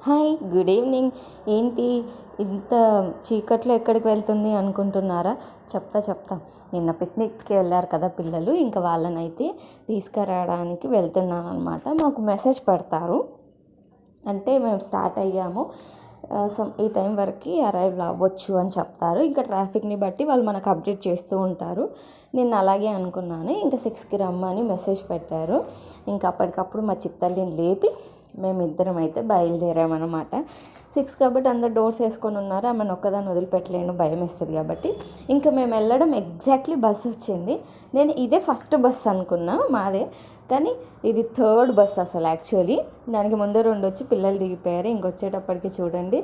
Hi, good evening. ఏంటి ఇంత చీకట్లో ఎక్కడికి వెళ్తుంది అనుకుంటున్నారా? చెప్తా. నిన్న పిక్నిక్కి వెళ్ళారు కదా పిల్లలు, ఇంకా వాళ్ళనైతే తీసుకురావడానికి వెళ్తున్నాను అనమాట. మాకు మెసేజ్ పెడతారు, అంటే మేము స్టార్ట్ అయ్యాము, ఈ టైం వరకు అరైవ్ అవ్వచ్చు అని చెప్తారు. ఇంకా ట్రాఫిక్ని బట్టి వాళ్ళు మనకు అప్డేట్ చేస్తూ ఉంటారు. నేను అలాగే అనుకున్నాను. ఇంకా 6కి రమ్మని మెసేజ్ పెట్టారు. ఇంకా అప్పటికప్పుడు మా చిత్తల్లిని లేపి మేమిద్దరం అయితే బయలుదేరామన్నమాట. 6 కాబట్టి అందరు డోర్స్ వేసుకొని ఉన్నారు. ఆమెను ఒక్కదాన్ని వదిలిపెట్టలేను, భయం వేస్తుంది కాబట్టి. ఇంకా మేము వెళ్ళడం ఎగ్జాక్ట్లీ బస్సు వచ్చింది. నేను ఇదే ఫస్ట్ బస్ అనుకున్నా మాదే, కానీ ఇది థర్డ్ బస్ అసలు యాక్చువల్లీ. దానికి ముందు 2 వచ్చి పిల్లలు దిగిపోయారు. ఇంకొచ్చేటప్పటికి చూడండి,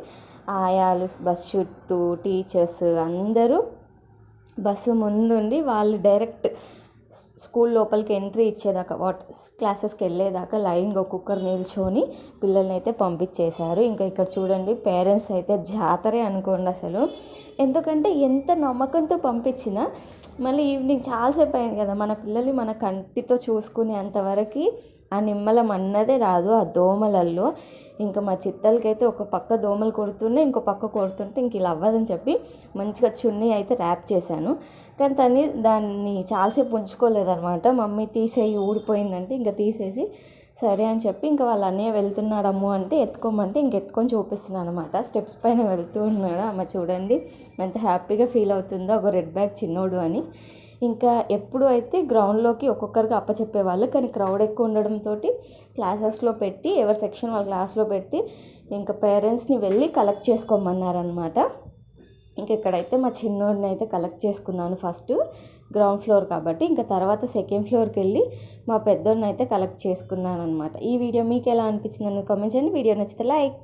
ఆయాలు బస్ చుట్టూ, టీచర్స్ అందరూ బస్సు ముందుండి వాళ్ళు డైరెక్ట్ స్కూల్ లోపలికి ఎంట్రీ ఇచ్చేదాకా క్లాసెస్కి వెళ్ళేదాకా లైన్గా ఒక్కొక్కరు నిల్చొని పిల్లల్ని అయితే పంపించేశారు. ఇంకా ఇక్కడ చూడండి, పేరెంట్స్ అయితే జాతరే అనుకోండి అసలు. ఎందుకంటే ఎంత నమ్మకంతో పంపించినా మళ్ళీ ఈవినింగ్ చాలాసేపు అయింది కదా, మన పిల్లల్ని మన కంటితో చూసుకునే అంతవరకు ఆ నిమ్మలం అన్నదే రాదు ఆ దోమలల్లో. ఇంకా మా చిత్తలకైతే ఒక పక్క దోమలు కొడుతుంటే ఇంకో పక్క కొడుతుంటే ఇంక ఇలా అవ్వదని చెప్పి మంచిగా చున్నీ అయితే ర్యాప్ చేశాను. కానీ దాన్ని చాలాసేపు ఉంచుకోలేదన్నమాట. మమ్మీ తీసేయి, ఊడిపోయిందంటే ఇంకా తీసేసి సరే అని చెప్పి ఇంకా వాళ్ళ అన్నయ్య వెళ్తున్నాడమ్ము అంటే ఎత్తుకోమంటే ఇంక ఎత్తుకొని చూపిస్తున్నాను అనమాట. స్టెప్స్ పైన వెళ్తూ ఉన్నాడు. అమ్మ చూడండి ఎంత హ్యాపీగా ఫీల్ అవుతుందో, ఒక రెడ్ బ్యాగ్ చిన్నోడు అని. ఇంకా ఎప్పుడు అయితే గ్రౌండ్లోకి ఒక్కొక్కరికి అప్పచెప్పేవాళ్ళు, కానీ క్రౌడ్ ఎక్కువ ఉండడంతో క్లాసెస్లో పెట్టి, ఎవరి సెక్షన్ వాళ్ళ క్లాస్లో పెట్టి ఇంకా పేరెంట్స్ని వెళ్ళి కలెక్ట్ చేసుకోమన్నారనమాట. ఇంక ఇక్కడైతే మా చిన్నోడిని అయితే కలెక్ట్ చేసుకున్నాను ఫస్ట్, గ్రౌండ్ ఫ్లోర్ కాబట్టి. ఇంకా తర్వాత సెకండ్ ఫ్లోర్కి వెళ్ళి మా పెద్దోడిని అయితే కలెక్ట్ చేసుకున్నాను అనమాట. ఈ వీడియో మీకు ఎలా అనిపించింది అనేది కామెంట్ చేయండి. వీడియో నచ్చితే లైక్.